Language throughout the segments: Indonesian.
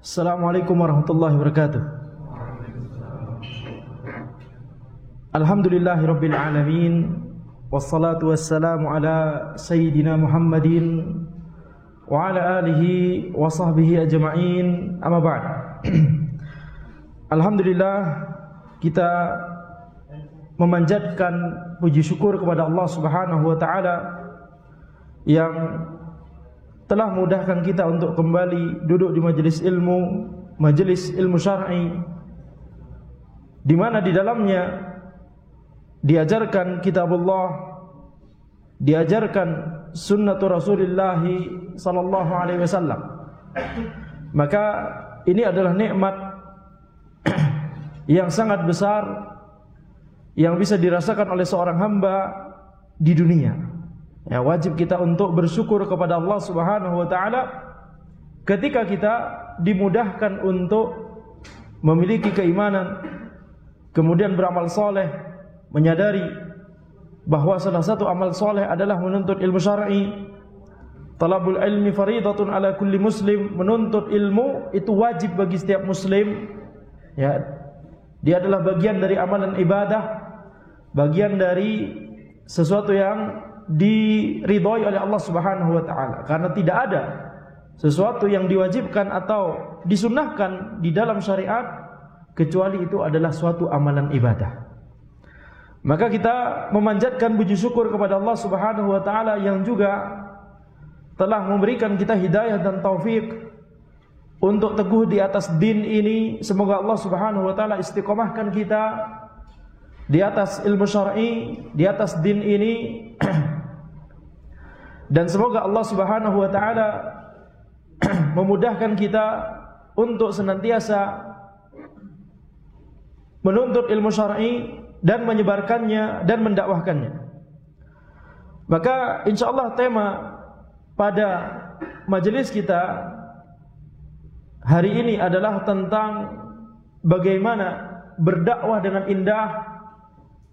Assalamualaikum warahmatullahi wabarakatuh. Alhamdulillahirabbil alamin wassalatu wassalamu ala sayyidina Muhammadin wa ala alihi wa sahbihi ajma'in. Amma ba'd. Alhamdulillah, kita memanjatkan puji syukur kepada Allah Subhanahu wa taala yang telah memudahkan kita untuk kembali duduk di majelis ilmu syar'i, di mana di dalamnya diajarkan kitab Allah, diajarkan sunnatul Rasulullah sallallahu alaihi wasallam. Maka ini adalah nikmat yang sangat besar yang bisa dirasakan oleh seorang hamba di dunia. Ya, wajib kita untuk bersyukur kepada Allah Subhanahu wa taala ketika kita dimudahkan untuk memiliki keimanan, kemudian beramal soleh, menyadari bahwa salah satu amal soleh adalah menuntut ilmu syar'i. Talabul ilmi faridatun ala kulli muslim. Menuntut ilmu itu wajib bagi setiap muslim. Ya, dia adalah bagian dari amalan ibadah, bagian dari sesuatu yang diridhoi oleh Allah Subhanahu wa taala, karena tidak ada sesuatu yang diwajibkan atau disunnahkan di dalam syariat kecuali itu adalah suatu amalan ibadah. Maka kita memanjatkan puji syukur kepada Allah Subhanahu wa taala yang juga telah memberikan kita hidayah dan taufik untuk teguh di atas din ini. Semoga Allah Subhanahu wa taala istiqomahkan kita di atas ilmu syar'i, di atas din ini. Dan semoga Allah Subhanahu wa taala memudahkan kita untuk senantiasa menuntut ilmu syar'i dan menyebarkannya dan mendakwahkannya. Maka insyaallah tema pada majelis kita hari ini adalah tentang bagaimana berdakwah dengan indah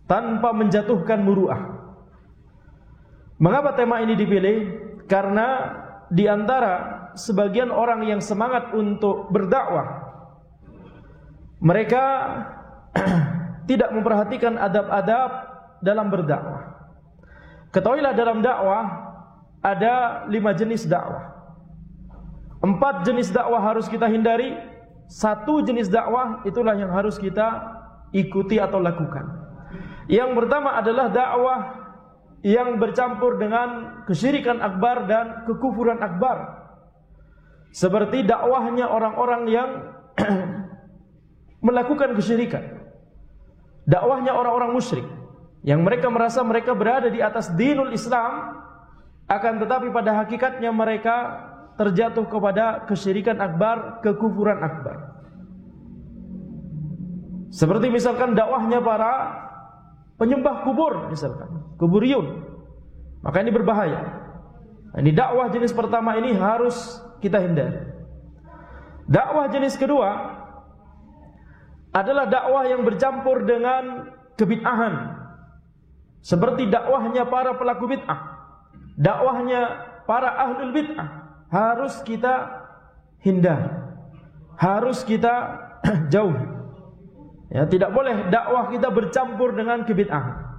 tanpa menjatuhkan muru'ah. Mengapa tema ini dipilih? Karena di antara sebagian orang yang semangat untuk berdakwah, mereka tidak memperhatikan adab-adab dalam berdakwah. Ketahuilah dalam dakwah ada 5 jenis dakwah. 4 jenis dakwah harus kita hindari. 1 jenis dakwah itulah yang harus kita ikuti atau lakukan. Yang pertama adalah dakwah yang bercampur dengan kesyirikan akbar dan kekufuran akbar, seperti dakwahnya orang-orang yang melakukan kesyirikan, dakwahnya orang-orang musyrik yang mereka merasa mereka berada di atas dinul Islam, akan tetapi pada hakikatnya mereka terjatuh kepada kesyirikan akbar, kekufuran akbar. Seperti misalkan dakwahnya para penyembah kubur, misalkan kuburiyun, maka ini berbahaya. Ini dakwah jenis pertama, ini harus kita hindari. Dakwah jenis kedua adalah dakwah yang bercampur dengan kebid'ahan, seperti dakwahnya para pelaku bid'ah, dakwahnya para ahlul bid'ah, harus kita hindari, harus kita jauhi. Ya, tidak boleh dakwah kita bercampur dengan kebid'ahan.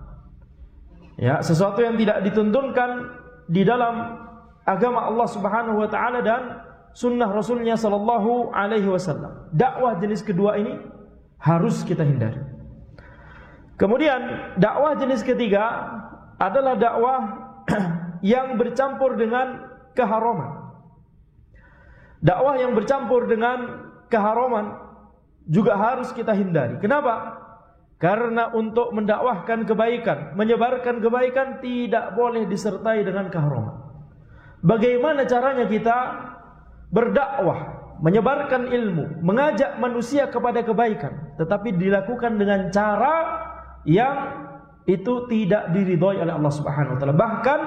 Ya, sesuatu yang tidak dituntunkan di dalam agama Allah Subhanahu wa taala dan sunnah Rasulnya sallallahu alaihi wasallam. Dakwah jenis kedua ini harus kita hindari. Kemudian dakwah jenis ketiga adalah dakwah yang bercampur dengan keharaman. Dakwah yang bercampur dengan keharaman juga harus kita hindari. Kenapa? Karena untuk mendakwahkan kebaikan, menyebarkan kebaikan tidak boleh disertai dengan keharaman. Bagaimana caranya kita berdakwah, menyebarkan ilmu, mengajak manusia kepada kebaikan, tetapi dilakukan dengan cara yang itu tidak diridhoi oleh Allah Subhanahu wa taala, bahkan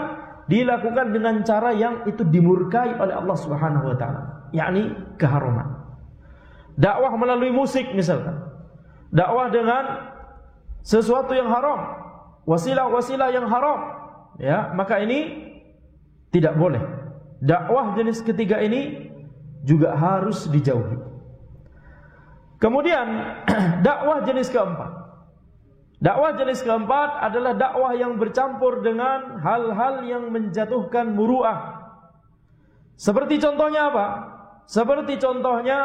dilakukan dengan cara yang itu dimurkai oleh Allah Subhanahu wa taala, yakni keharaman. Dakwah melalui musik misalkan, dakwah dengan sesuatu yang haram, wasilah-wasilah yang haram, ya, maka ini tidak boleh. Dakwah jenis ketiga ini juga harus dijauhi. Kemudian dakwah jenis keempat. Dakwah jenis keempat adalah dakwah yang bercampur dengan hal-hal yang menjatuhkan muru'ah. Seperti contohnya apa? Seperti contohnya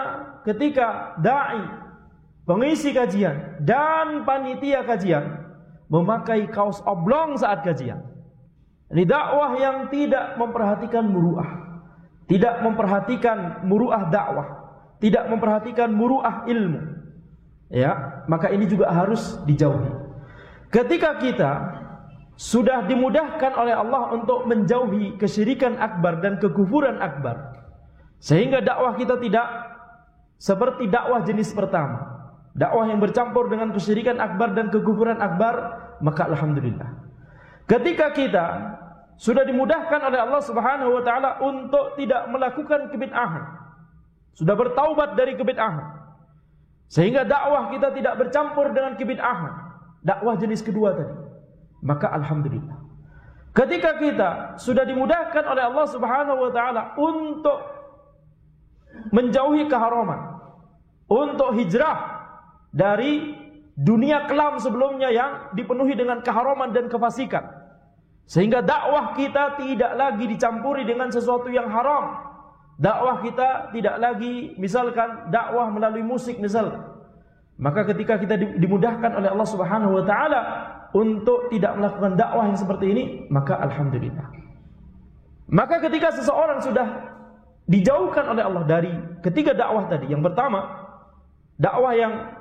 ketika da'i, pengisi kajian dan panitia kajian memakai kaos oblong saat kajian. Ini dakwah yang tidak memperhatikan muru'ah, tidak memperhatikan muru'ah dakwah, tidak memperhatikan muru'ah ilmu. Ya, maka ini juga harus dijauhi. Ketika kita sudah dimudahkan oleh Allah untuk menjauhi kesyirikan akbar dan kekufuran akbar, sehingga dakwah kita tidak seperti dakwah jenis pertama, dakwah yang bercampur dengan kesyirikan akbar dan kekufuran akbar, maka alhamdulillah. Ketika kita sudah dimudahkan oleh Allah Subhanahu wa taala untuk tidak melakukan kebid'ahan, sudah bertaubat dari kebid'ahan, sehingga dakwah kita tidak bercampur dengan kebid'ahan, dakwah jenis kedua tadi, maka alhamdulillah. Ketika kita sudah dimudahkan oleh Allah Subhanahu wa taala untuk menjauhi keharaman, untuk hijrah dari dunia kelam sebelumnya yang dipenuhi dengan keharaman dan kefasikan, sehingga dakwah kita tidak lagi dicampuri dengan sesuatu yang haram. Dakwah kita tidak lagi misalkan dakwah melalui musik misalkan. Maka ketika kita dimudahkan oleh Allah Subhanahu wa taala untuk tidak melakukan dakwah yang seperti ini, maka alhamdulillah. Maka ketika seseorang sudah dijauhkan oleh Allah dari ketiga dakwah tadi, yang pertama dakwah yang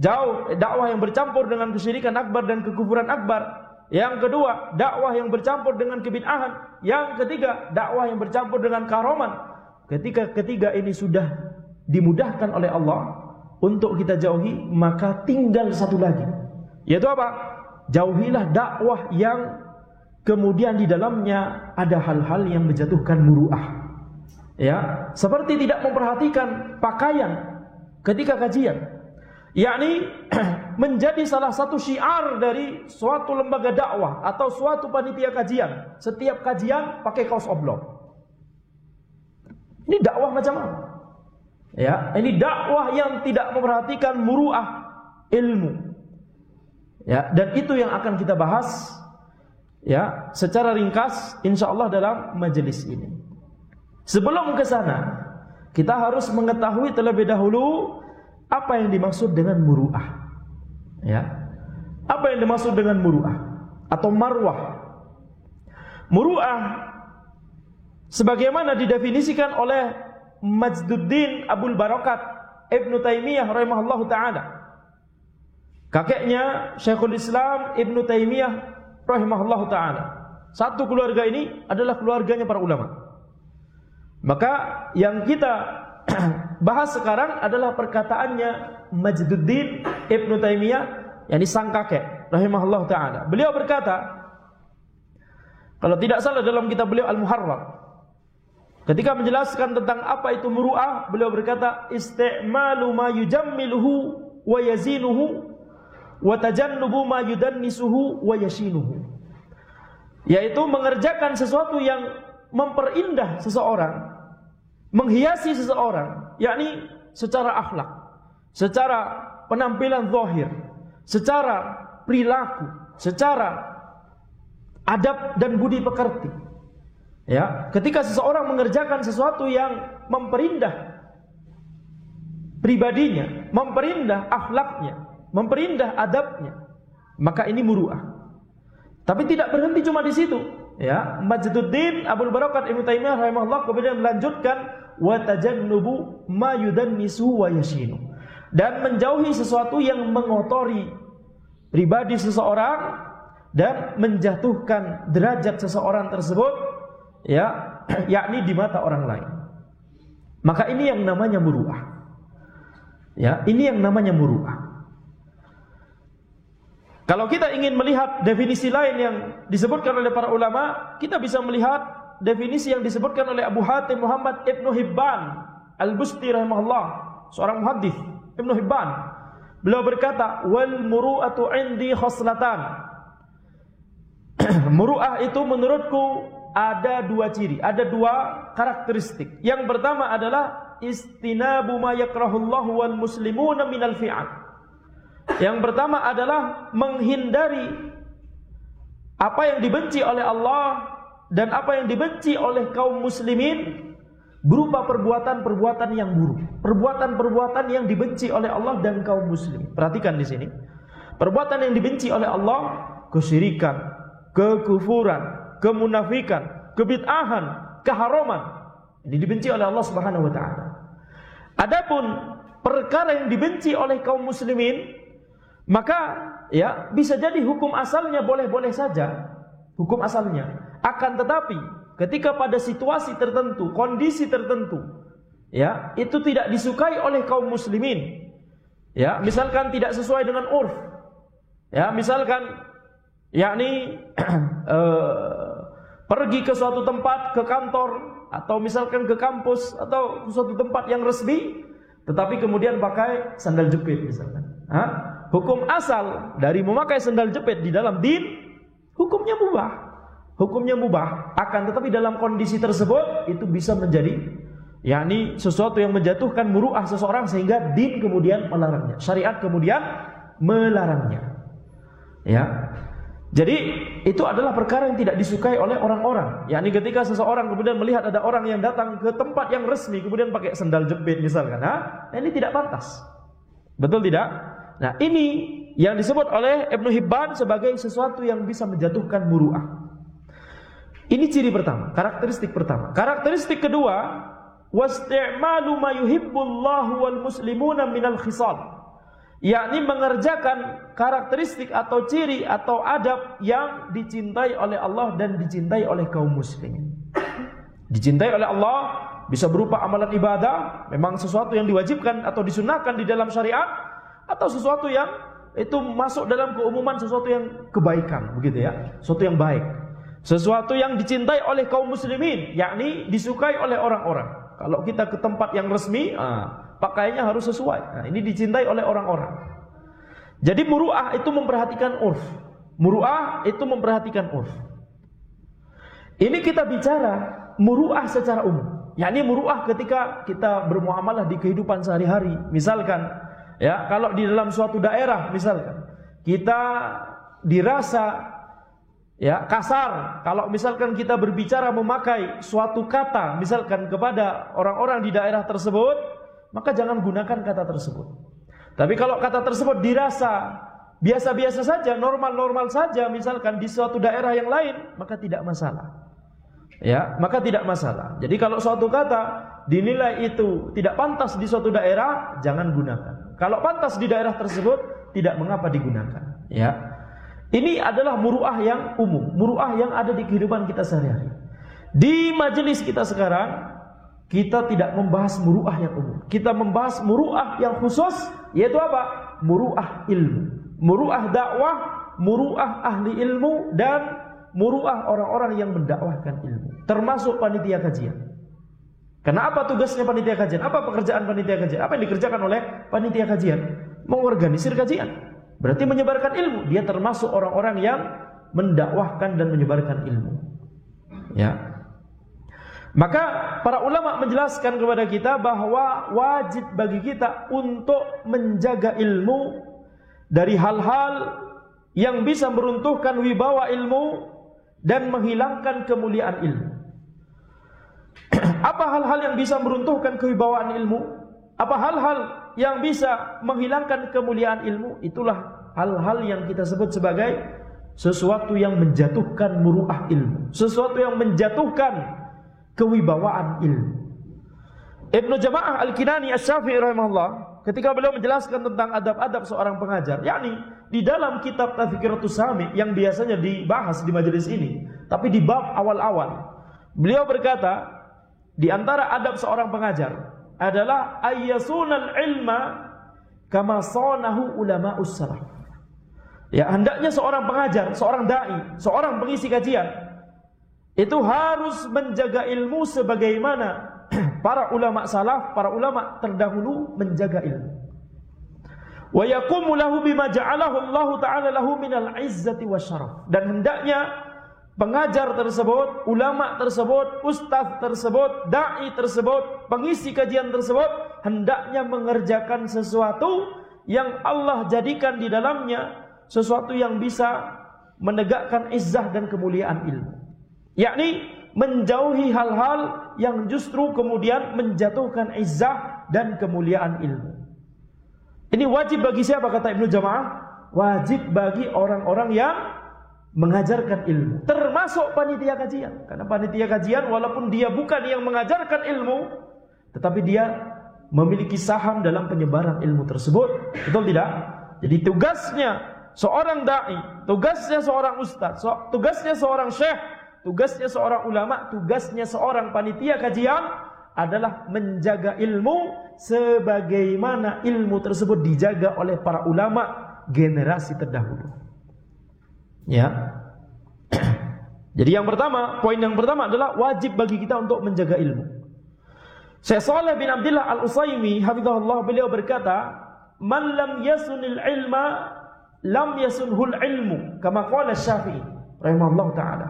jauh, dakwah yang bercampur dengan kesyirikan akbar dan kekufuran akbar. Yang kedua, dakwah yang bercampur dengan kebid'ahan. Yang ketiga, dakwah yang bercampur dengan keharaman. Ketika ketiga ini sudah dimudahkan oleh Allah untuk kita jauhi, maka tinggal satu lagi, yaitu apa? Jauhilah dakwah yang kemudian di dalamnya ada hal-hal yang menjatuhkan muru'ah. Ya, seperti tidak memperhatikan pakaian ketika kajian, yakni menjadi salah satu syiar dari suatu lembaga dakwah atau suatu panitia kajian. Setiap kajian pakai kaos oblong. Ini dakwah macam apa? Ya, ini dakwah yang tidak memperhatikan muru'ah ilmu. Ya, dan itu yang akan kita bahas ya secara ringkas insyaallah dalam majelis ini. Sebelum ke sana, kita harus mengetahui terlebih dahulu apa yang dimaksud dengan muru'ah. Ya. Apa yang dimaksud dengan muru'ah atau marwah? Muru'ah sebagaimana didefinisikan oleh Majduddin Abul Barakat Ibnu Taimiyah rahimahullahu taala. Kakeknya Syekhul Islam Ibnu Taimiyah rahimahullahu taala. Satu keluarga ini adalah keluarganya para ulama. Maka yang kita bahas sekarang adalah perkataannya Majduddin Ibnu Taimiyah, yakni sang kakek rahimahullah taala. Beliau berkata, kalau tidak salah dalam kitab beliau Al-Muharrar, ketika menjelaskan tentang apa itu muru'ah, beliau berkata, isti'malu ma yujammiluhu wa yazinuhu wa tajannubu ma yudannisuhu wa yashinuhu, yaitu mengerjakan sesuatu yang memperindah seseorang, menghiasi seseorang, yakni secara akhlak, secara penampilan zahir, secara perilaku, secara adab dan budi pekerti. Ya, ketika seseorang mengerjakan sesuatu yang memperindah pribadinya, memperindah akhlaknya, memperindah adabnya, maka ini muru'ah. Tapi tidak berhenti cuma di situ. Ya, Majduddin Abul Barakat Ibnu Taimiyah rahimahullah kemudian melanjutkan wa tajannubu ma yudannisu wa yashinu, dan menjauhi sesuatu yang mengotori pribadi seseorang dan menjatuhkan derajat seseorang tersebut, ya, yakni di mata orang lain. Maka ini yang namanya muru'ah. Ya, ini yang namanya muru'ah. Kalau kita ingin melihat definisi lain yang disebutkan oleh para ulama, kita bisa melihat definisi yang disebutkan oleh Abu Hatim Muhammad Ibnu Hibban Al-Busti rahimahullah, seorang muhaddits Ibnu Hibban. Beliau berkata, wal muru'atu indi khoslatan. Muru'ah itu menurutku ada dua ciri, ada dua karakteristik. Yang pertama adalah istinabu ma yakrahullahu wal muslimuna minal fi'al. Yang pertama adalah menghindari apa yang dibenci oleh Allah dan apa yang dibenci oleh kaum muslimin berupa perbuatan-perbuatan yang buruk, perbuatan-perbuatan yang dibenci oleh Allah dan kaum muslimin. Perhatikan di sini. Perbuatan yang dibenci oleh Allah, kesyirikan, kekufuran, kemunafikan, kebid'ahan, keharaman. Ini dibenci oleh Allah Subhanahu wa taala. Adapun perkara yang dibenci oleh kaum muslimin, maka ya bisa jadi hukum asalnya boleh-boleh saja, hukum asalnya. Akan tetapi ketika pada situasi tertentu, kondisi tertentu, ya, itu tidak disukai oleh kaum muslimin. Ya, misalkan tidak sesuai dengan urf. Ya, misalkan yakni pergi ke suatu tempat, ke kantor atau misalkan ke kampus atau ke suatu tempat yang resmi, tetapi kemudian pakai sandal jepit misalkan. Hukum asal dari memakai sandal jepit di dalam din hukumnya mubah. Hukumnya mubah, akan tetapi dalam kondisi tersebut itu bisa menjadi yakni sesuatu yang menjatuhkan muru'ah seseorang sehingga din kemudian melarangnya, syariat kemudian melarangnya. Ya. Jadi itu adalah perkara yang tidak disukai oleh orang-orang. Yakni ketika seseorang kemudian melihat ada orang yang datang ke tempat yang resmi kemudian pakai sandal jepit misalkan, ini tidak pantas. Betul tidak? Nah, ini yang disebut oleh Ibnu Hibban sebagai sesuatu yang bisa menjatuhkan muru'ah. Ini ciri pertama, karakteristik pertama. Karakteristik kedua, wasti'malu ma yuhibbullahu wal muslimuna minal khisal. Yakni mengerjakan karakteristik atau ciri atau adab yang dicintai oleh Allah dan dicintai oleh kaum muslimin. Dicintai oleh Allah bisa berupa amalan ibadah, memang sesuatu yang diwajibkan atau disunahkan di dalam syariat, atau sesuatu yang itu masuk dalam keumuman sesuatu yang kebaikan, begitu ya, sesuatu yang baik. Sesuatu yang dicintai oleh kaum muslimin, yakni disukai oleh orang-orang. Kalau kita ke tempat yang resmi, pakaiannya harus sesuai. Nah, ini dicintai oleh orang-orang. Jadi muru'ah itu memperhatikan urf. Muru'ah itu memperhatikan urf. Ini kita bicara muru'ah secara umum. Yakni muru'ah ketika kita bermuamalah di kehidupan sehari-hari. Misalkan, ya, kalau di dalam suatu daerah, misalkan kita dirasa ya kasar, kalau misalkan kita berbicara memakai suatu kata misalkan kepada orang-orang di daerah tersebut, maka jangan gunakan kata tersebut. Tapi kalau kata tersebut dirasa biasa-biasa saja, normal-normal saja misalkan di suatu daerah yang lain, maka tidak masalah. Ya, maka tidak masalah. Jadi kalau suatu kata dinilai itu tidak pantas di suatu daerah, jangan gunakan. Kalau pantas di daerah tersebut, tidak mengapa digunakan. Ya. Ini adalah muru'ah yang umum, muru'ah yang ada di kehidupan kita sehari-hari. Di majelis kita sekarang, kita tidak membahas muru'ah yang umum. Kita membahas muru'ah yang khusus, yaitu apa? Muru'ah ilmu, muru'ah dakwah, muru'ah ahli ilmu, dan muru'ah orang-orang yang mendakwahkan ilmu. Termasuk panitia kajian. Kenapa tugasnya panitia kajian? Apa pekerjaan panitia kajian? Apa yang dikerjakan oleh panitia kajian? Mengorganisir kajian. Berarti menyebarkan ilmu. Dia termasuk orang-orang yang mendakwahkan dan menyebarkan ilmu. Ya. Maka para ulama menjelaskan kepada kita bahwa wajib bagi kita untuk menjaga ilmu dari hal-hal yang bisa meruntuhkan wibawa ilmu dan menghilangkan kemuliaan ilmu. Apa hal-hal yang bisa meruntuhkan kewibawaan ilmu? Apa hal-hal yang bisa menghilangkan kemuliaan ilmu? Itulah hal-hal yang kita sebut sebagai sesuatu yang menjatuhkan muru'ah ilmu, sesuatu yang menjatuhkan kewibawaan ilmu. Ibnu Jama'ah Al-Kinani Asy-Syafi'i rahimahullah, ketika beliau menjelaskan tentang adab-adab seorang pengajar, yakni di dalam kitab Tadhkiratus Sami yang biasanya dibahas di majelis ini, tapi di bab awal-awal, beliau berkata, di antara adab seorang pengajar adalah ayyasunal ilma kama sanahu ulama'us salaf. Ya, hendaknya seorang pengajar, seorang dai, seorang pengisi kajian itu harus menjaga ilmu sebagaimana para ulama salaf, para ulama terdahulu menjaga ilmu. Wa yaqumu lahu bima ja'alahu Allah Ta'ala lahu minal izzati wasyaraf. Dan hendaknya pengajar tersebut, ulama tersebut, ustaz tersebut, dai tersebut, pengisi kajian tersebut hendaknya mengerjakan sesuatu yang Allah jadikan di dalamnya sesuatu yang bisa menegakkan izzah dan kemuliaan ilmu, yakni menjauhi hal-hal yang justru kemudian menjatuhkan izzah dan kemuliaan ilmu. Ini wajib bagi siapa kata Ibnu Jamaah? Wajib bagi orang-orang yang mengajarkan ilmu, termasuk panitia kajian. Karena panitia kajian walaupun dia bukan yang mengajarkan ilmu, tetapi dia memiliki saham dalam penyebaran ilmu tersebut. Betul tidak? Jadi tugasnya seorang dai, tugasnya seorang ustaz, tugasnya seorang syekh, tugasnya seorang ulama, tugasnya seorang panitia kajian adalah menjaga ilmu sebagaimana ilmu tersebut dijaga oleh para ulama generasi terdahulu. Ya. Jadi yang pertama, poin yang pertama adalah wajib bagi kita untuk menjaga ilmu. Syekh Shalih bin Abdullah Al-Utsaimin hafizahullah, beliau berkata, "Man lam yasunil ilma lam yasunhul ilmu," kama qala Syafi'i rahimahullah taala.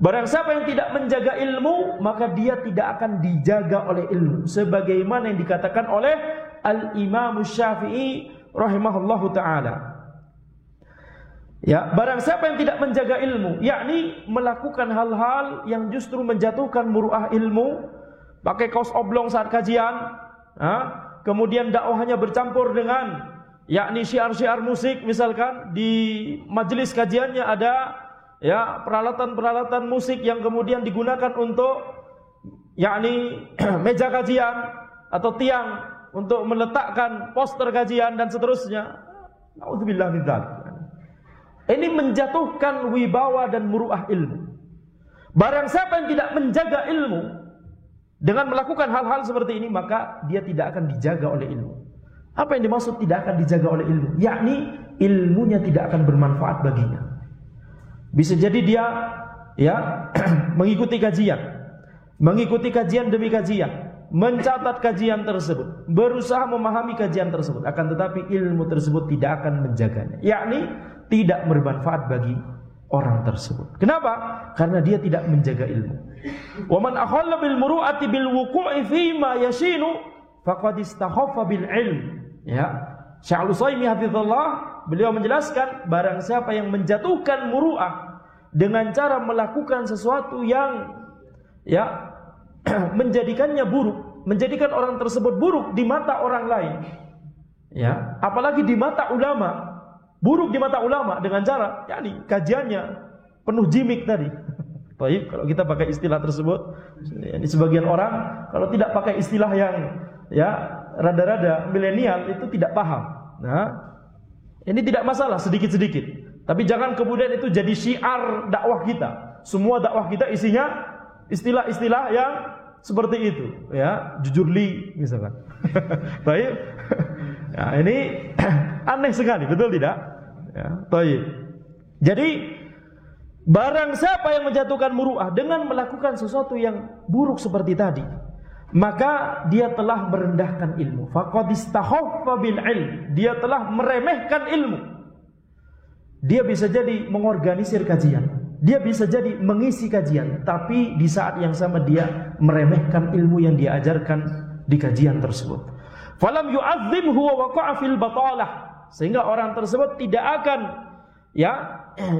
Barang siapa yang tidak menjaga ilmu, maka dia tidak akan dijaga oleh ilmu, sebagaimana yang dikatakan oleh Al-Imam Syafi'i rahimahullah taala. Ya, barang siapa yang tidak menjaga ilmu, yakni melakukan hal-hal yang justru menjatuhkan muruah ilmu, pakai kaos oblong saat kajian, kemudian dakwahnya bercampur dengan yakni syiar-syiar musik, misalkan di majelis kajiannya ada ya peralatan-peralatan musik yang kemudian digunakan untuk yakni meja kajian atau tiang untuk meletakkan poster kajian dan seterusnya. Nauzubillah min dzalik. Ini menjatuhkan wibawa dan muruah ilmu. Barang siapa yang tidak menjaga ilmu dengan melakukan hal-hal seperti ini, maka dia tidak akan dijaga oleh ilmu. Apa yang dimaksud tidak akan dijaga oleh ilmu? Yakni ilmunya tidak akan bermanfaat baginya. Bisa jadi dia ya mengikuti kajian demi kajian, mencatat kajian tersebut, berusaha memahami kajian tersebut, akan tetapi ilmu tersebut tidak akan menjaganya, yakni tidak bermanfaat bagi orang tersebut. Kenapa? Karena dia tidak menjaga ilmu. Wa man akhalla bil muru'ati bil wuqu'i fi ma yashinu faqad istakhaffa bil ilm. Ya. Syekh Al-Utsaimin hafizallah, beliau menjelaskan barang siapa yang menjatuhkan muru'ah dengan cara melakukan sesuatu yang ya menjadikannya buruk, menjadikan orang tersebut buruk di mata orang lain. Ya, apalagi di mata ulama. Buruk di mata ulama dengan cara yakni kajiannya penuh gimmick tadi. Baik, kalau kita pakai istilah tersebut, ini sebagian orang kalau tidak pakai istilah yang ya rada-rada milenial itu tidak paham. Nah, ini tidak masalah sedikit-sedikit. Tapi jangan kemudian itu jadi syiar dakwah kita. Semua dakwah kita isinya istilah-istilah yang seperti itu, ya, jujurli misalkan. Baik. Ya, ini aneh sekali, betul tidak? Ya, baik. Jadi barang siapa yang menjatuhkan muru'ah dengan melakukan sesuatu yang buruk seperti tadi, maka dia telah merendahkan ilmu. Faqad istakhaffa bil ilm. Dia telah meremehkan ilmu. Dia bisa jadi mengorganisir kajian, dia bisa jadi mengisi kajian, tapi di saat yang sama dia meremehkan ilmu yang diajarkan di kajian tersebut. Falam yu'azzimhu wa waqa'a fil batalah. Sehingga orang tersebut tidak akan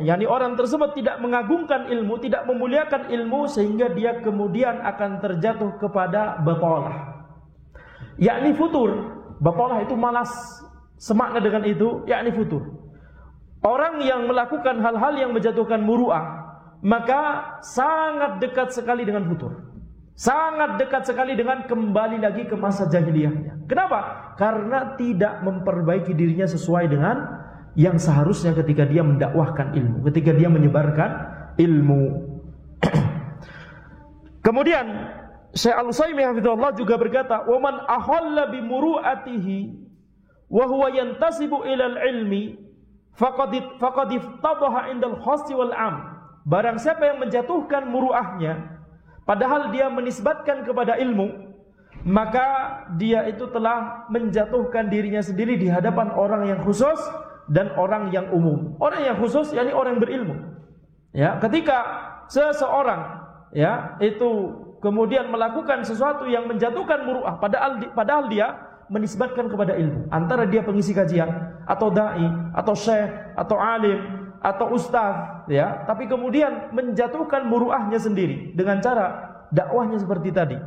yakni orang tersebut tidak mengagungkan ilmu, tidak memuliakan ilmu, sehingga dia kemudian akan terjatuh kepada batalah. Yakni futur. Batalah itu malas, semakna dengan itu yakni futur. Orang yang melakukan hal-hal yang menjatuhkan muru'ah, maka sangat dekat sekali dengan futur. Sangat dekat sekali dengan kembali lagi ke masa jahiliyahnya. Kenapa? Karena tidak memperbaiki dirinya sesuai dengan yang seharusnya ketika dia mendakwahkan ilmu, ketika dia menyebarkan ilmu. Kemudian Syekh Al-Utsaimin hafizahullah juga berkata, "Wa man ahalla bi muru'atihi wa huwa yantasibu ila al-ilmi faqad iftadaha 'inda al-khassi wal 'am." Barang siapa yang menjatuhkan muru'ahnya padahal dia menisbatkan kepada ilmu, maka dia itu telah menjatuhkan dirinya sendiri di hadapan orang yang khusus dan orang yang umum. Orang yang khusus yakni orang yang berilmu. Ya, ketika seseorang ya itu kemudian melakukan sesuatu yang menjatuhkan muru'ah, padahal dia menisbatkan kepada ilmu, antara dia pengisi kajian atau dai atau syekh atau alim atau ustaz, ya, tapi kemudian menjatuhkan muru'ahnya sendiri dengan cara dakwahnya seperti tadi.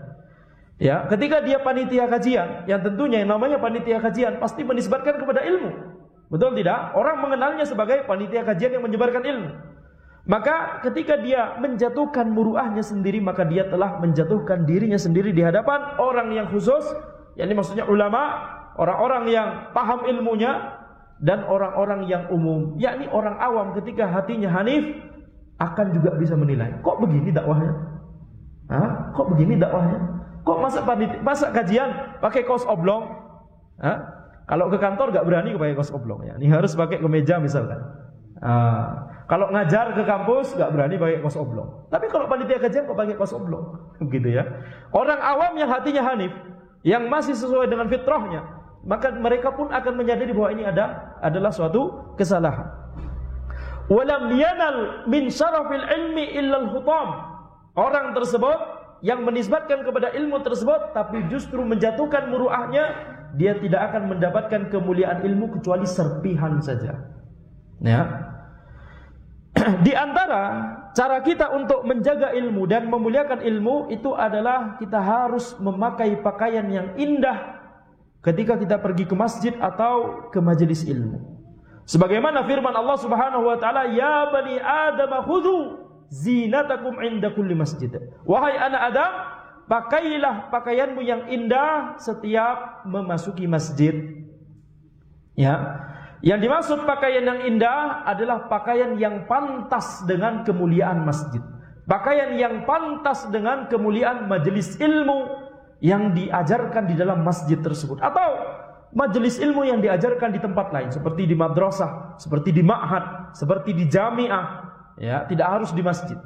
Ya, ketika dia panitia kajian, yang tentunya yang namanya panitia kajian pasti menisbatkan kepada ilmu. Betul tidak? Orang mengenalnya sebagai panitia kajian yang menyebarkan ilmu. Maka ketika dia menjatuhkan muru'ahnya sendiri, maka dia telah menjatuhkan dirinya sendiri di hadapan orang yang khusus, yakni maksudnya ulama, orang-orang yang paham ilmunya, dan orang-orang yang umum, yakni orang awam ketika hatinya hanif akan juga bisa menilai. Kok begini dakwahnya? Hah? Kok begini dakwahnya? Kok masa kajian pakai kaos oblong? Hah? Kalau ke kantor gak berani pakai kaos oblong, ya. Ini harus pakai kemeja misalkan. Kalau ngajar ke kampus gak berani pakai kaos oblong. Tapi kalau panitia kajian kok pakai kaos oblong, gitu ya. Orang awam yang hatinya hanif, yang masih sesuai dengan fitrahnya, maka mereka pun akan menyadari bahwa ini adalah suatu kesalahan. Walam yanal min syarafil ilmi illa al-hutam. Orang tersebut yang menisbatkan kepada ilmu tersebut tapi justru menjatuhkan muru'ahnya, dia tidak akan mendapatkan kemuliaan ilmu kecuali serpihan saja. Ya. Di antara cara kita untuk menjaga ilmu dan memuliakan ilmu itu adalah kita harus memakai pakaian yang indah ketika kita pergi ke masjid atau ke majelis ilmu. Sebagaimana firman Allah Subhanahu wa taala, "Ya bani Adam khudhu zinatakum 'inda kulli masjid." Wahai anak Adam, pakailah pakaianmu yang indah setiap memasuki masjid. Ya. Yang dimaksud pakaian yang indah adalah pakaian yang pantas dengan kemuliaan masjid. Pakaian yang pantas dengan kemuliaan majelis ilmu yang diajarkan di dalam masjid tersebut, atau majelis ilmu yang diajarkan di tempat lain seperti di madrasah, seperti di ma'had, seperti di jamiah, ya, tidak harus di masjid.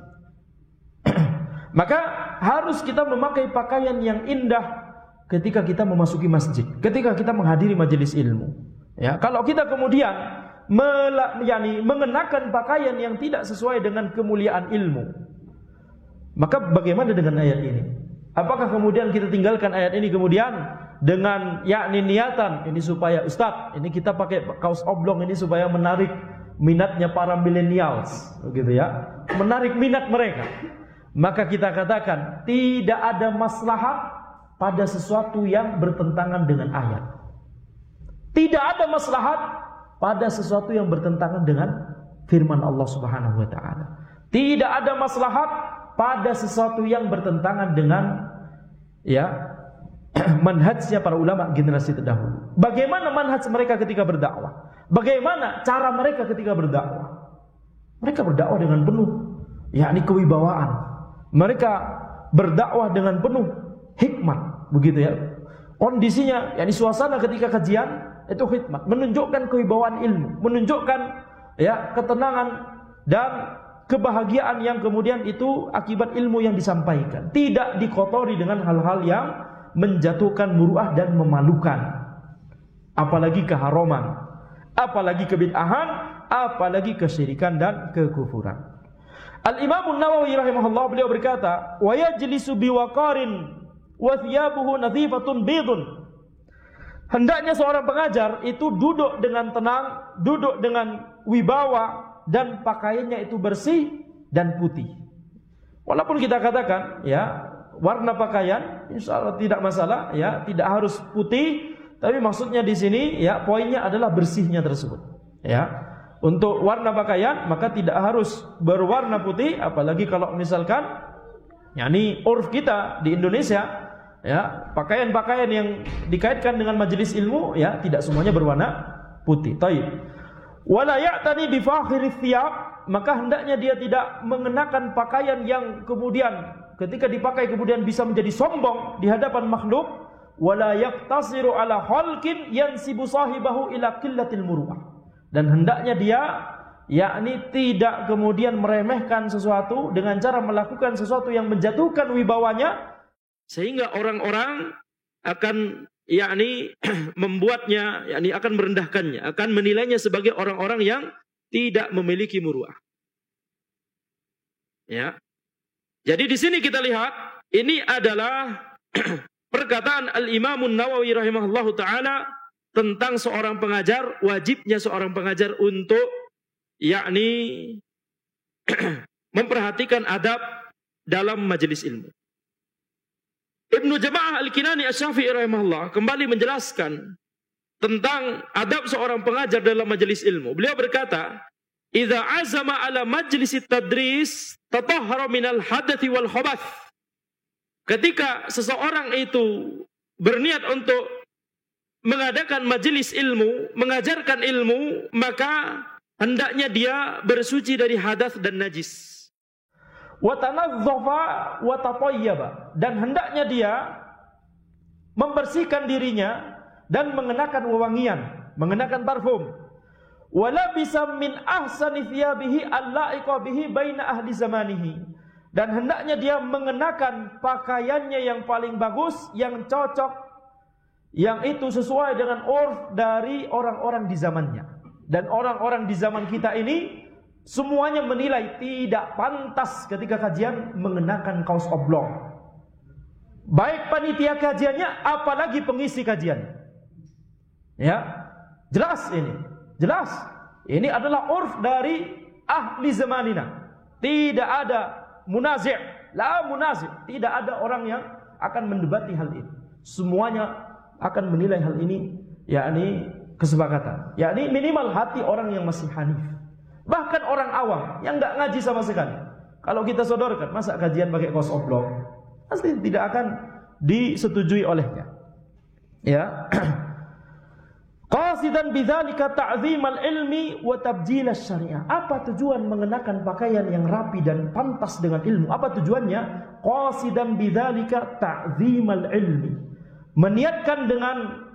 Maka harus kita memakai pakaian yang indah ketika kita memasuki masjid, ketika kita menghadiri majelis ilmu. Ya, kalau kita kemudian mengenakan pakaian yang tidak sesuai dengan kemuliaan ilmu, maka bagaimana dengan ayat ini? Apakah kemudian kita tinggalkan ayat ini kemudian dengan yakni niatan ini supaya Ustaz, ini kita pakai kaos oblong ini supaya menarik minatnya para millennials, begitu ya, menarik minat mereka. Maka kita katakan tidak ada maslahat pada sesuatu yang bertentangan dengan ayat. Tidak ada maslahat pada sesuatu yang bertentangan dengan firman Allah Subhanahu wa taala. Tidak ada maslahat pada sesuatu yang bertentangan dengan ya manhajnya para ulama generasi terdahulu. Bagaimana manhaj mereka ketika berdakwah? Bagaimana cara mereka ketika berdakwah? Mereka berdakwah dengan penuh yakni kewibawaan. Mereka berdakwah dengan penuh hikmat, begitu ya. Kondisinya yakni suasana ketika kajian itu hikmat, menunjukkan kewibawaan ilmu, menunjukkan ya ketenangan dan kebahagiaan yang kemudian itu akibat ilmu yang disampaikan, tidak dikotori dengan hal-hal yang menjatuhkan muru'ah dan memalukan, apalagi keharaman, apalagi kebid'ahan, apalagi kesyirikan dan kekufuran. Al-Imam An-Nawawi rahimahullah, beliau berkata, wa yajlisu biwaqarin wa thiyabuhu nadhifatun bidun. Hendaknya seorang pengajar itu duduk dengan tenang, duduk dengan wibawa, dan pakaiannya itu bersih dan putih. Walaupun kita katakan ya warna pakaian insyaallah tidak masalah, ya tidak harus putih, tapi maksudnya di sini ya poinnya adalah bersihnya tersebut. Ya, untuk warna pakaian maka tidak harus berwarna putih, apalagi kalau misalkan yakni urf kita di Indonesia, ya pakaian-pakaian yang dikaitkan dengan majelis ilmu ya tidak semuanya berwarna putih. Taib. Wala ya'tani bi fakhirith thiyab, maka hendaknya dia tidak mengenakan pakaian yang kemudian ketika dipakai kemudian bisa menjadi sombong di hadapan makhluk. Wala yaqtasiru ala khalqin yansibu sahibahu ila qillatil muru'ah. Dan hendaknya dia yakni tidak kemudian meremehkan sesuatu dengan cara melakukan sesuatu yang menjatuhkan wibawanya, sehingga orang-orang akan yakni membuatnya, yakni akan merendahkannya, akan menilainya sebagai orang-orang yang tidak memiliki muru'ah. Ya. Jadi di sini kita lihat ini adalah perkataan Al-Imam Nawawi rahimahullahu taala tentang seorang pengajar, wajibnya seorang pengajar untuk yakni memperhatikan adab dalam majelis ilmu. Ibnu Jama'ah Al-Kinani Asy-Syafi'i rahimahullah kembali menjelaskan tentang adab seorang pengajar dalam majelis ilmu. Beliau berkata, "Idza azama ala majlisit tadris tatahhara minal hadathi wal khabath." Ketika seseorang itu berniat untuk mengadakan majelis ilmu, mengajarkan ilmu, maka hendaknya dia bersuci dari hadas dan najis. Wa tanazzafa wa tatayyaba, dan hendaknya dia membersihkan dirinya dan mengenakan wewangian, mengenakan parfum. Wala bisa min ahsani thiyabihi allaiqa bihi baina ahli zamanihi, dan hendaknya dia mengenakan pakaiannya yang paling bagus, yang cocok, yang itu sesuai dengan urf dari orang-orang di zamannya. Dan orang-orang di zaman kita ini semuanya menilai tidak pantas ketika kajian mengenakan kaos oblong. Baik panitia kajiannya, apalagi pengisi kajian. Ya, jelas ini. Jelas. Ini adalah urf dari ahli zamanina. Tidak ada munazi', la munazi'. Tidak ada orang yang akan mendebati hal ini. Semuanya akan menilai hal ini, yakni kesepakatan, yakni minimal hati orang yang masih hanif. Bahkan orang awam yang enggak ngaji sama sekali, kalau kita sodorkan masa kajian pakai kaos oblong, pasti tidak akan disetujui olehnya. Ya. Qasidan bidzalika ta'zimal ilmi wa tabjil asy-syariah. Apa tujuan mengenakan pakaian yang rapi dan pantas dengan ilmu? Apa tujuannya? Qasidan bidzalika ta'zimal ilmi. Meniatkan dengan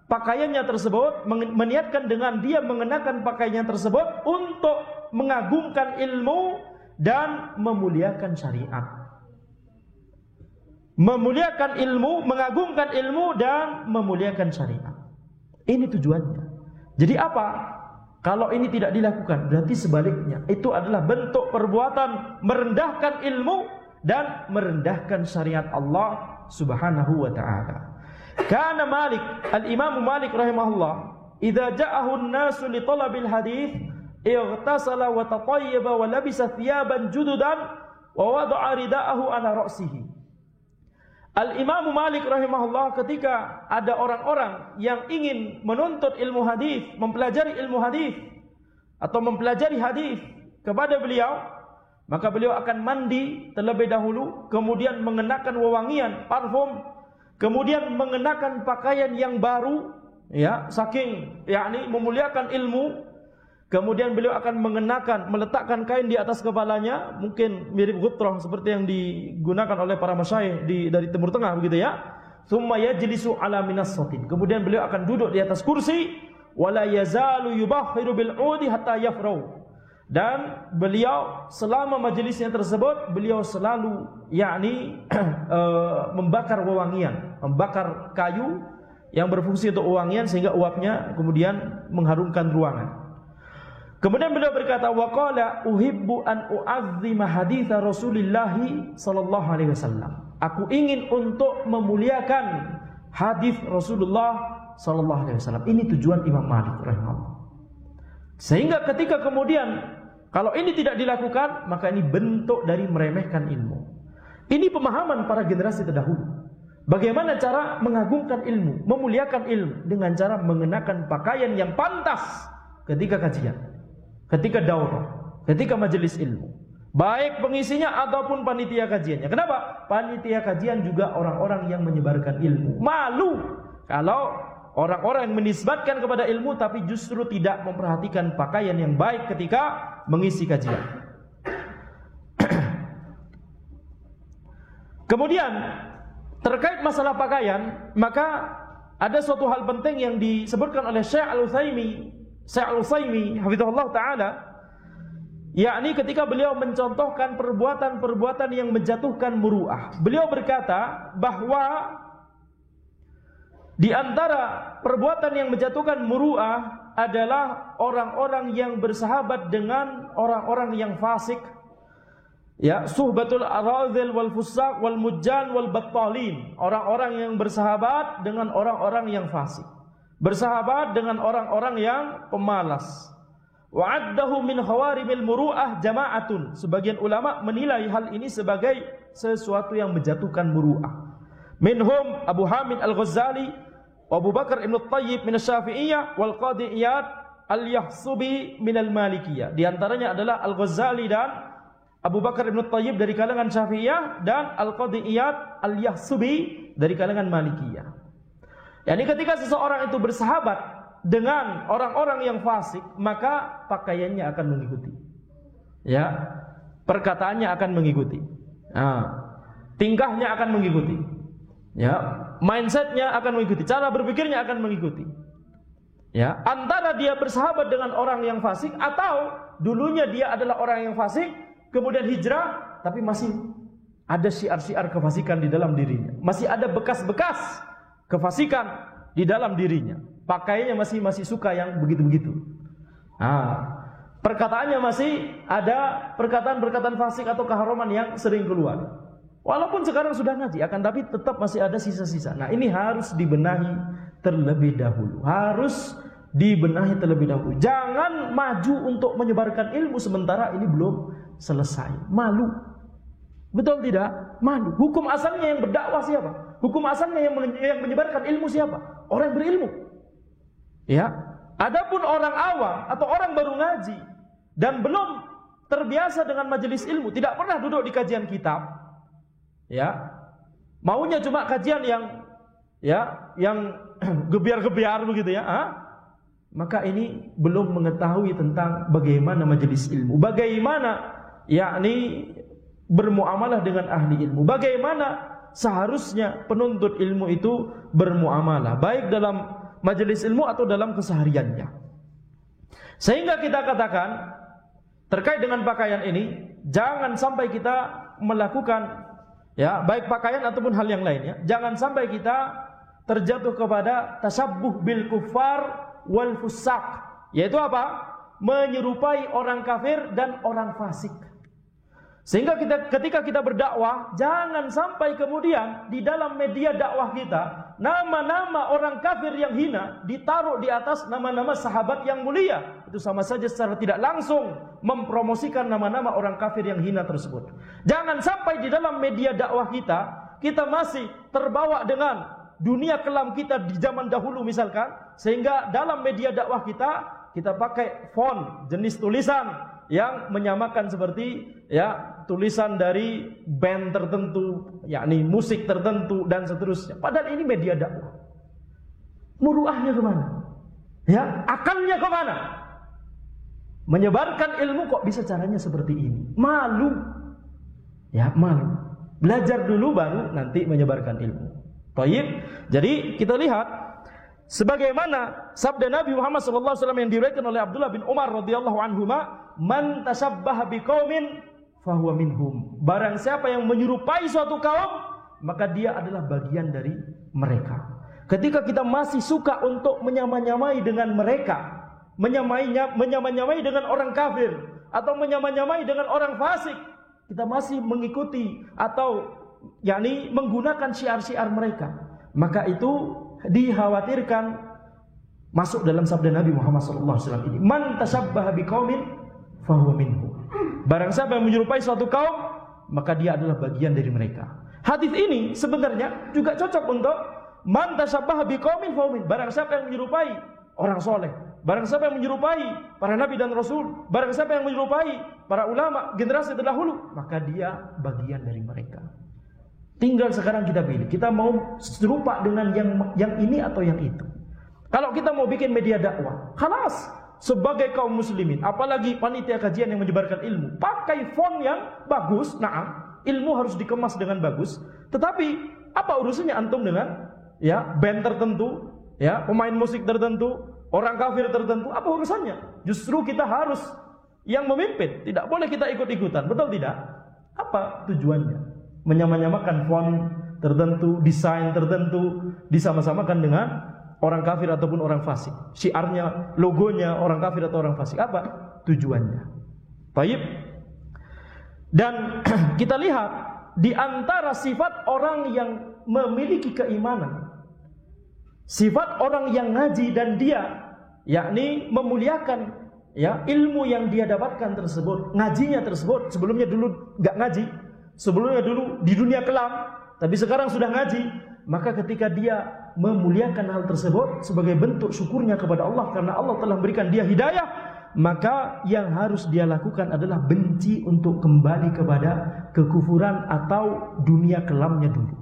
pakaiannya tersebut, meniatkan dengan dia mengenakan pakaiannya tersebut untuk mengagungkan ilmu dan memuliakan syariat. Memuliakan ilmu, mengagungkan ilmu dan memuliakan syariat. Ini tujuannya. Jadi apa? Kalau ini tidak dilakukan, berarti sebaliknya. Itu adalah bentuk perbuatan merendahkan ilmu dan merendahkan syariat Allah Subhanahu wa ta'ala. Kana Malik, Al-Imam Malik rahimahullah, idza ja'ahu an-nasu li talabil hadits, ightasala wa tatayyaba wa labisa thiyaban jududan wa wada'a rida'ahu ala ra'sihi. Al-Imam Malik rahimahullah, ketika ada orang-orang yang ingin menuntut ilmu hadis, mempelajari ilmu hadis atau mempelajari hadis kepada beliau, maka beliau akan mandi terlebih dahulu, kemudian mengenakan wewangian, parfum, kemudian mengenakan pakaian yang baru, ya, saking yakni memuliakan ilmu. Kemudian beliau akan meletakkan kain di atas kepalanya, mungkin mirip ghutrah seperti yang digunakan oleh para masyayikh dari Timur Tengah begitu ya. Tsumma yajlisu ala minassatin. Kemudian beliau akan duduk di atas kursi, wala yazalu yubakhiru bil 'udi hatta yafrau. Dan beliau selama majelisnya tersebut, beliau selalu yakni membakar wewangian, membakar kayu yang berfungsi untuk wewangian sehingga uapnya kemudian mengharumkan ruangan. Kemudian beliau berkata, wa qala uhibbu an u'azzima haditsa Rasulillah sallallahu alaihi wasallam. Aku ingin untuk memuliakan hadis Rasulullah sallallahu alaihi wasallam. Ini tujuan Imam Malik rahimahullah. Sehingga ketika kemudian kalau ini tidak dilakukan, maka ini bentuk dari meremehkan ilmu. Ini pemahaman para generasi terdahulu. Bagaimana cara mengagungkan ilmu, memuliakan ilmu dengan cara mengenakan pakaian yang pantas ketika kajian, ketika daurah, ketika majelis ilmu. Baik pengisinya ataupun panitia kajiannya. Kenapa? Panitia kajian juga orang-orang yang menyebarkan ilmu. Malu kalau orang-orang yang menisbatkan kepada ilmu tapi justru tidak memperhatikan pakaian yang baik ketika mengisi kajian. Kemudian terkait masalah pakaian, maka ada suatu hal penting yang disebutkan oleh Syekh Al-Utsaimin hafizahullah taala, yakni ketika beliau mencontohkan perbuatan-perbuatan yang menjatuhkan muru'ah. Beliau berkata bahwa di antara perbuatan yang menjatuhkan muru'ah adalah orang-orang yang bersahabat dengan orang-orang yang fasik, Ya, suhbatul aradhil wal fusaq wal mujjan wal battalin. Orang-orang yang bersahabat dengan orang-orang yang fasik. Bersahabat dengan orang-orang yang pemalas. Wa'addahu min khawarimil muru'ah jama'atun. Sebagian ulama menilai hal ini sebagai sesuatu yang menjatuhkan muru'ah. Minhum Abu Hamid Al-Ghazali, Abu Bakar Ibn Tayyib min Syafi'iyah, wal Qadi Iyad Al-Yahsubi min Al-Malikiyah. Di antaranya adalah Al-Ghazali dan Abu Bakar Ibn Tayyib dari kalangan Syafi'iyah dan Al-Qadi Iyad Al-Yahsubi dari kalangan Malikiyah. Yani ketika seseorang itu bersahabat dengan orang-orang yang fasik, maka pakaiannya akan mengikuti. Ya, perkataannya akan mengikuti. Tingkahnya akan mengikuti. Ya, mindsetnya akan mengikuti, cara berpikirnya akan mengikuti. Ya, antara dia bersahabat dengan orang yang fasik atau dulunya dia adalah orang yang fasik, kemudian hijrah, tapi masih ada syiar-syiar kefasikan di dalam dirinya. Masih ada bekas-bekas kefasikan di dalam dirinya. Pakaiannya masih suka yang begitu-begitu. Perkataannya masih ada perkataan-perkataan fasik atau keharaman yang sering keluar. Walaupun sekarang sudah ngaji, akan tapi tetap masih ada sisa-sisa. Nah, ini harus dibenahi terlebih dahulu. Harus dibenahi terlebih dahulu. Jangan maju untuk menyebarkan ilmu sementara ini belum selesai. Malu. Betul tidak? Malu. Hukum asalnya yang berdakwah siapa? Hukum asalnya yang menyebarkan ilmu siapa? Orang yang berilmu. Ya. Adapun orang awam atau orang baru ngaji dan belum terbiasa dengan majelis ilmu, tidak pernah duduk di kajian kitab, ya, maunya cuma kajian yang gebiar-gebiar begitu ya, maka ini belum mengetahui tentang bagaimana majelis ilmu, bagaimana yakni bermuamalah dengan ahli ilmu, bagaimana seharusnya penuntut ilmu itu bermuamalah baik dalam majelis ilmu atau dalam kesehariannya. Sehingga kita katakan terkait dengan pakaian ini, jangan sampai kita melakukan, ya, baik pakaian ataupun hal yang lainnya, jangan sampai kita terjatuh kepada tasabbuh bil kuffar wal fusaq, yaitu apa? Menyerupai orang kafir dan orang fasik. Sehingga ketika kita berdakwah, jangan sampai kemudian di dalam media dakwah kita nama-nama orang kafir yang hina ditaruh di atas nama-nama sahabat yang mulia. Itu sama saja secara tidak langsung mempromosikan nama-nama orang kafir yang hina tersebut. Jangan sampai di dalam media dakwah kita masih terbawa dengan dunia kelam kita di zaman dahulu misalkan, sehingga dalam media dakwah kita pakai font, jenis tulisan yang menyamakan seperti, ya, tulisan dari band tertentu, yakni musik tertentu dan seterusnya. Padahal ini media dakwah. Muruahnya kemana? Ya, akalnya kemana? Menyebarkan ilmu kok bisa caranya seperti ini? Malu. Ya, malu. Belajar dulu baru nanti menyebarkan ilmu. Baik. Jadi kita lihat sebagaimana sabda Nabi Muhammad SAW yang diriwayatkan oleh Abdullah bin Umar radhiyallahu anhuma, man tashabbaha biqaumin fahuwa minhum. Barang siapa yang menyerupai suatu kaum, maka dia adalah bagian dari mereka. Ketika kita masih suka untuk menyamai-nyamai dengan mereka, menyamai-nyamai dengan orang kafir atau menyamai-nyamai dengan orang fasik, kita masih mengikuti atau yakni menggunakan syiar-syiar mereka, maka itu dikhawatirkan masuk dalam sabda Nabi Muhammad SAW ini, man tashabbaha biqaumin fahuwa minhum. Barang siapa yang menyerupai suatu kaum, maka dia adalah bagian dari mereka. Hadis ini sebenarnya juga cocok untuk man tashabbaha biqaumin fahuwa minhum. Barang siapa yang menyerupai orang soleh, barang siapa yang menyerupai para nabi dan rasul, barang siapa yang menyerupai para ulama generasi terdahulu, maka dia bagian dari mereka. Tinggal sekarang kita pilih, kita mau serupa dengan yang ini atau yang itu. Kalau kita mau bikin media dakwah, khalas, sebagai kaum muslimin, apalagi panitia kajian yang menyebarkan ilmu, pakai font yang bagus. Nah, ilmu harus dikemas dengan bagus. Tetapi apa urusannya antum dengan, ya, band tertentu, ya, pemain musik tertentu, orang kafir tertentu? Apa urusannya? Justru kita harus yang memimpin, tidak boleh kita ikut-ikutan. Betul tidak? Apa tujuannya? Menyamakan font tertentu, desain tertentu, disama-samakan dengan orang kafir ataupun orang fasik. Syiarnya, logonya orang kafir atau orang fasik. Apa tujuannya? Baik. Dan kita lihat di antara sifat orang yang memiliki keimanan, sifat orang yang ngaji dan dia yakni memuliakan ya ilmu yang dia dapatkan tersebut, ngajinya tersebut. Sebelumnya dulu enggak ngaji, sebelumnya dulu di dunia kelam, tapi sekarang sudah ngaji. Maka ketika dia memuliakan hal tersebut sebagai bentuk syukurnya kepada Allah karena Allah telah memberikan dia hidayah, maka yang harus dia lakukan adalah benci untuk kembali kepada kekufuran atau dunia kelamnya dulu.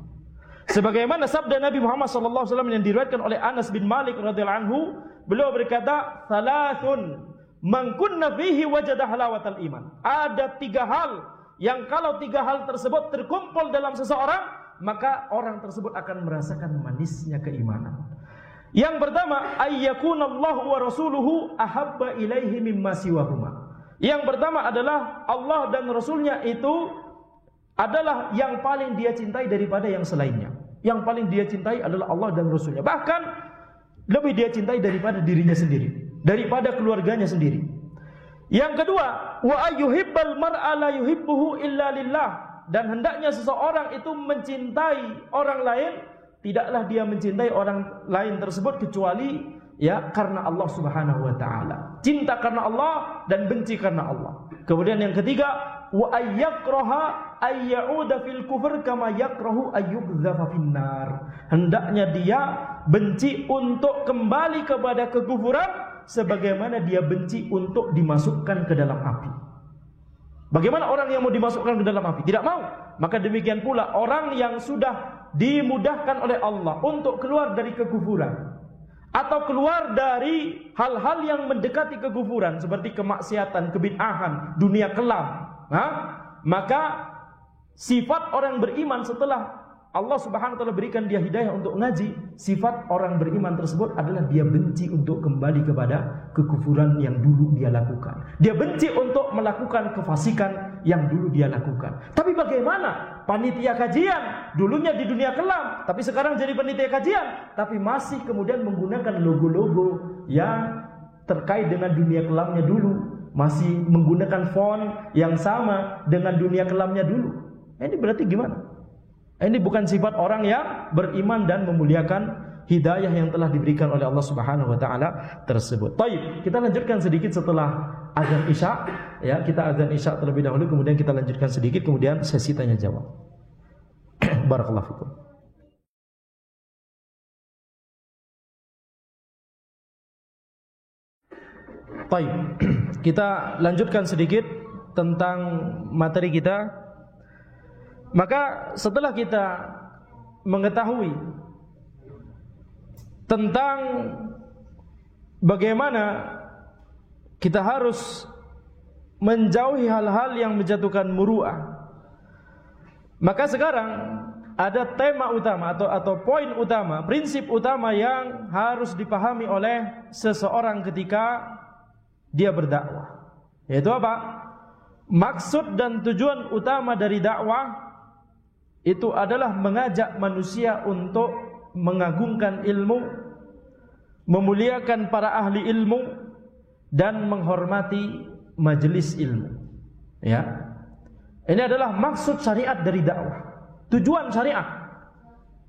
Sebagaimana sabda Nabi Muhammad SAW yang diriwayatkan oleh Anas bin Malik radhiyallahu anhu, beliau berkata, "Thalathun man kunna fihi wajada halawatal iman." Ada 3 hal yang kalau 3 hal tersebut terkumpul dalam seseorang, maka orang tersebut akan merasakan manisnya keimanan. Yang pertama, ayyakunallahu wa rasuluhu ahabba ilaihi mimma siwahuma. Yang pertama adalah Allah dan Rasulnya itu adalah yang paling dia cintai daripada yang selainnya. Yang paling dia cintai adalah Allah dan Rasulnya. Bahkan lebih dia cintai daripada dirinya sendiri, daripada keluarganya sendiri. Yang kedua, wa ayyuhibbal mar'a la yuhibbuhu illa lillah. Dan hendaknya seseorang itu mencintai orang lain, tidaklah dia mencintai orang lain tersebut kecuali ya karena Allah Subhanahu wa taala. Cinta karena Allah dan benci karena Allah. Kemudian yang ketiga, wa ayyakraha ayyauda fil kufr kama yakrahu ayyuqdhafa finnar. Hendaknya dia benci untuk kembali kepada kekufuran sebagaimana dia benci untuk dimasukkan ke dalam api. Bagaimana orang yang mau dimasukkan ke dalam api? Tidak mau. Maka demikian pula orang yang sudah dimudahkan oleh Allah untuk keluar dari kekufuran atau keluar dari hal-hal yang mendekati kekufuran seperti kemaksiatan, kebid'ahan, dunia kelam, maka sifat orang beriman setelah Allah Subhanahu wa taala berikan dia hidayah untuk ngaji, sifat orang beriman tersebut adalah dia benci untuk kembali kepada kekufuran yang dulu dia lakukan. Dia benci untuk melakukan kefasikan yang dulu dia lakukan. Tapi bagaimana panitia kajian dulunya di dunia kelam, tapi sekarang jadi panitia kajian, tapi masih kemudian menggunakan logo-logo yang terkait dengan dunia kelamnya dulu, masih menggunakan font yang sama dengan dunia kelamnya dulu. Ini berarti gimana? Ini bukan sifat orang yang beriman dan memuliakan hidayah yang telah diberikan oleh Allah Subhanahu wa taala tersebut. Baik, kita lanjutkan sedikit setelah azan Isya, ya. Kita azan Isya terlebih dahulu, kemudian kita lanjutkan sedikit, kemudian sesi tanya jawab. Barakallahu fikum. Baik, kita lanjutkan sedikit tentang materi kita. Maka setelah kita mengetahui tentang bagaimana kita harus menjauhi hal-hal yang menjatuhkan muru'ah, maka sekarang ada tema utama atau poin utama, prinsip utama yang harus dipahami oleh seseorang ketika dia berdakwah. Yaitu apa? Maksud dan tujuan utama dari dakwah itu adalah mengajak manusia untuk mengagungkan ilmu, memuliakan para ahli ilmu, dan menghormati majelis ilmu. Ya, ini adalah maksud syariat dari dakwah. Tujuan syariat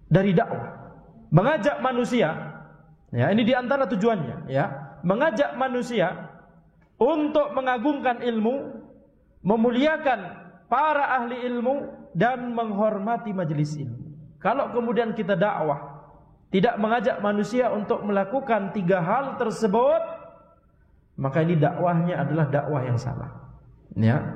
dari dakwah, mengajak manusia. Ya, ini diantara tujuannya. Ya, mengajak manusia untuk mengagungkan ilmu, memuliakan para ahli ilmu, dan menghormati majelis ilmu. Kalau kemudian kita dakwah tidak mengajak manusia untuk melakukan 3 hal tersebut, maka ini dakwahnya adalah dakwah yang salah. Ya.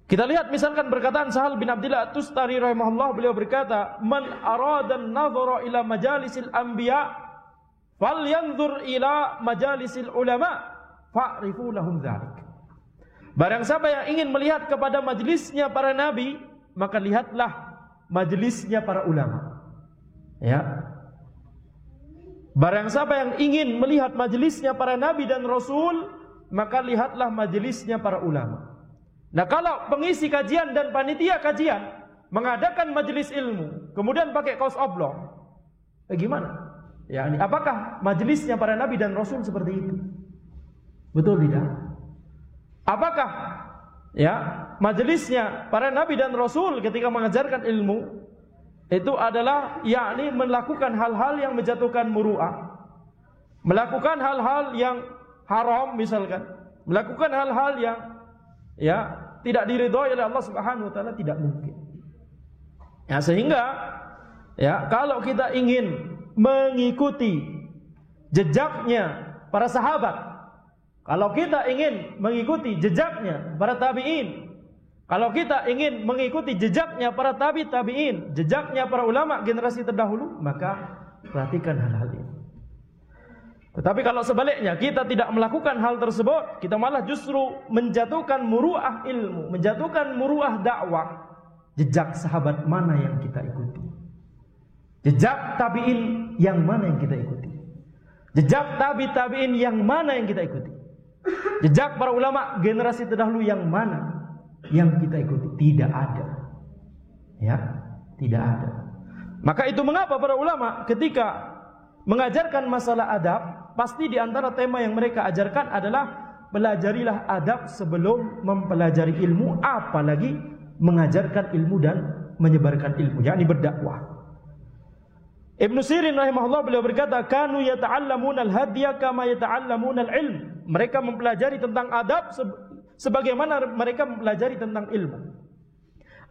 Kita lihat misalkan perkataan Sahal bin Abdillah At-Tustari rahimahullah, beliau berkata, "Man arada an-nadhara ila majalisil anbiya falyanzur ila majalisil ulama fa'rifu lahum dzalik." Barang siapa yang ingin melihat kepada majelisnya para nabi, maka lihatlah majelisnya para ulama. Ya. Barang siapa yang ingin melihat majelisnya para nabi dan rasul, maka lihatlah majelisnya para ulama. Nah, kalau pengisi kajian dan panitia kajian mengadakan majelis ilmu, kemudian pakai kaos oblong, gimana? Ya, ini apakah majelisnya para nabi dan rasul seperti itu? Betul tidak? Apakah ya, majelisnya para nabi dan rasul ketika mengajarkan ilmu itu adalah yakni melakukan hal-hal yang menjatuhkan muru'ah, melakukan hal-hal yang haram misalkan, melakukan hal-hal yang ya tidak diridhoi oleh Allah Subhanahu wa taala, tidak mungkin. Ya, sehingga ya kalau kita ingin mengikuti jejaknya para sahabat, kalau kita ingin mengikuti jejaknya para tabi'in, kalau kita ingin mengikuti jejaknya para tabi'in, jejaknya para ulama generasi terdahulu, maka perhatikan hal-hal ini. Tetapi kalau sebaliknya kita tidak melakukan hal tersebut, kita malah justru menjatuhkan muruah ilmu, menjatuhkan muruah dakwah. Jejak sahabat mana yang kita ikuti? Jejak tabi'in yang mana yang kita ikuti? Jejak tabi'in yang mana yang kita ikuti? Jejak para ulama generasi terdahulu yang mana yang kita ikuti? Tidak ada. Ya, tidak ada. Maka itu mengapa para ulama ketika mengajarkan masalah adab, pasti di antara tema yang mereka ajarkan adalah pelajarilah adab sebelum mempelajari ilmu, apalagi mengajarkan ilmu dan menyebarkan ilmu, yakni berdakwah. Ibnu Sirin rahimahullah beliau berkata, kanu yata'allamuna al-hadya kama yata'allamuna al-ilm. Mereka mempelajari tentang adab sebagaimana mereka mempelajari tentang ilmu.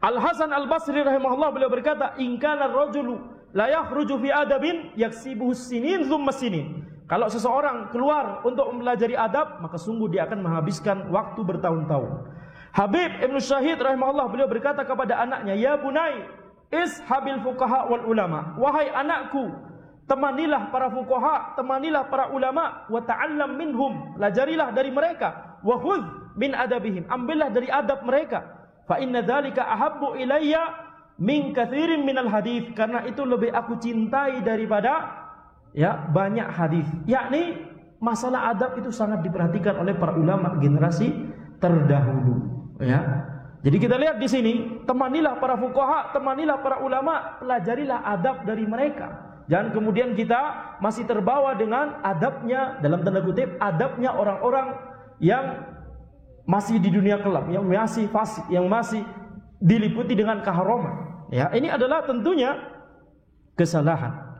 Al-Hasan Al-Basri rahimahullah beliau berkata, in kana ar-rajulu la yakhruju fi adabin yaksibuhu sinin thumma sinin. Kalau seseorang keluar untuk mempelajari adab, maka sungguh dia akan menghabiskan waktu bertahun-tahun. Habib Ibn Syahid rahimahullah beliau berkata kepada anaknya, ya bunai, ishabil fuqaha wal ulama. Wahai anakku, temanilah para fuqaha, temanilah para ulama, wa ta'allam minhum, pelajarilah dari mereka, wa khudh min adabihim, ambillah dari adab mereka. Fa inna dzalika ahabbu ilayya min katsirin minal hadits, karena itu lebih aku cintai daripada ya banyak hadis. Yakni masalah adab itu sangat diperhatikan oleh para ulama generasi terdahulu, ya. Jadi kita lihat di sini, temanilah para fuqaha, temanilah para ulama, pelajarilah adab dari mereka. Jangan kemudian kita masih terbawa dengan adabnya, dalam tanda kutip, adabnya orang-orang yang masih di dunia kelam, yang masih fasik, yang masih diliputi dengan keharaman. Ya, ini adalah tentunya kesalahan.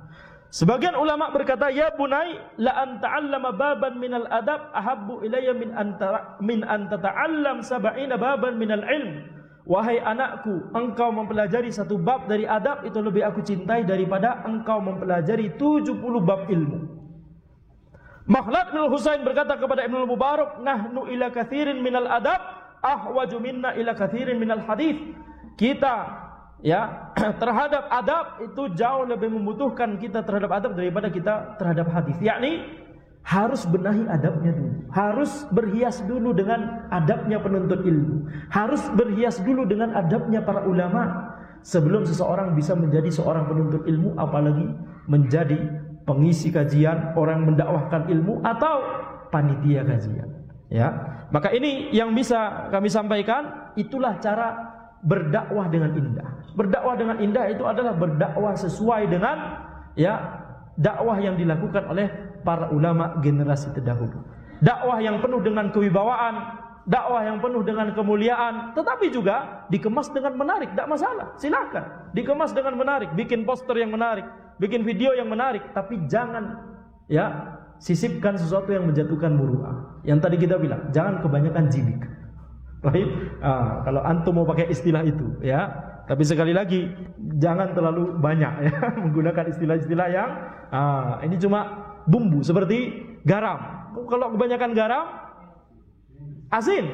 Sebagian ulama berkata, ya bunai, la an ta'allama baban minal adab ahabbu ilayya min an tata'allam sab'ina baban minal ilm. Wahai anakku, engkau mempelajari satu bab dari adab itu lebih aku cintai daripada engkau mempelajari 70 bab ilmu. Makhlad bin Husain berkata kepada Ibnu Mubarak, nahnu ila katsirin minal adab ahwaju minna ila katsirin minal hadis. Kita ya terhadap adab itu jauh lebih membutuhkan kita terhadap adab daripada kita terhadap hadis. Yakni harus benahi adabnya dulu, harus berhias dulu dengan adabnya penuntut ilmu, harus berhias dulu dengan adabnya para ulama sebelum seseorang bisa menjadi seorang penuntut ilmu, apalagi menjadi pengisi kajian, orang mendakwahkan ilmu atau panitia kajian. Ya, maka ini yang bisa kami sampaikan, itulah cara berdakwah dengan indah. Berdakwah dengan indah itu adalah berdakwah sesuai dengan ya dakwah yang dilakukan oleh para ulama generasi terdahulu. Dakwah yang penuh dengan kewibawaan, dakwah yang penuh dengan kemuliaan, tetapi juga dikemas dengan menarik, tidak masalah. Silakan dikemas dengan menarik, bikin poster yang menarik, bikin video yang menarik, tapi jangan ya sisipkan sesuatu yang menjatuhkan muru'ah. Yang tadi kita bilang, jangan kebanyakan jimik. Baik, kalau antum mau pakai istilah itu, ya. Tapi sekali lagi, jangan terlalu banyak, ya, menggunakan istilah-istilah yang ini cuma bumbu seperti garam. Kalau kebanyakan garam, asin.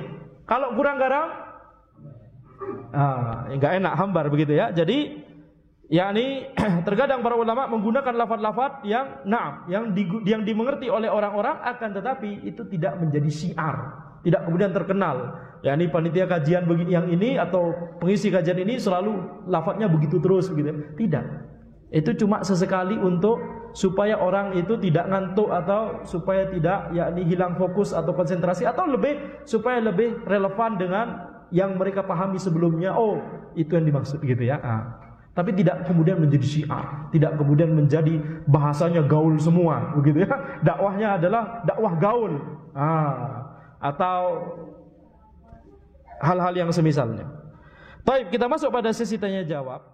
Kalau kurang garam, nggak enak, hambar begitu ya. Jadi, yakni terkadang para ulama menggunakan lafaz-lafaz yang dimengerti oleh orang-orang, akan tetapi itu tidak menjadi syiar, tidak kemudian terkenal. Yakni panitia kajian begini yang ini atau pengisi kajian ini selalu lafaznya begitu terus begitu. Tidak. Itu cuma sesekali untuk supaya orang itu tidak ngantuk atau supaya tidak yakni hilang fokus atau konsentrasi, atau supaya lebih relevan dengan yang mereka pahami sebelumnya. Oh, itu yang dimaksud gitu ya. Tapi tidak kemudian menjadi syiar, tidak kemudian menjadi bahasanya gaul semua begitu ya. Dakwahnya adalah dakwah gaul. Atau hal-hal yang semisalnya. Baik, kita masuk pada sesi tanya jawab.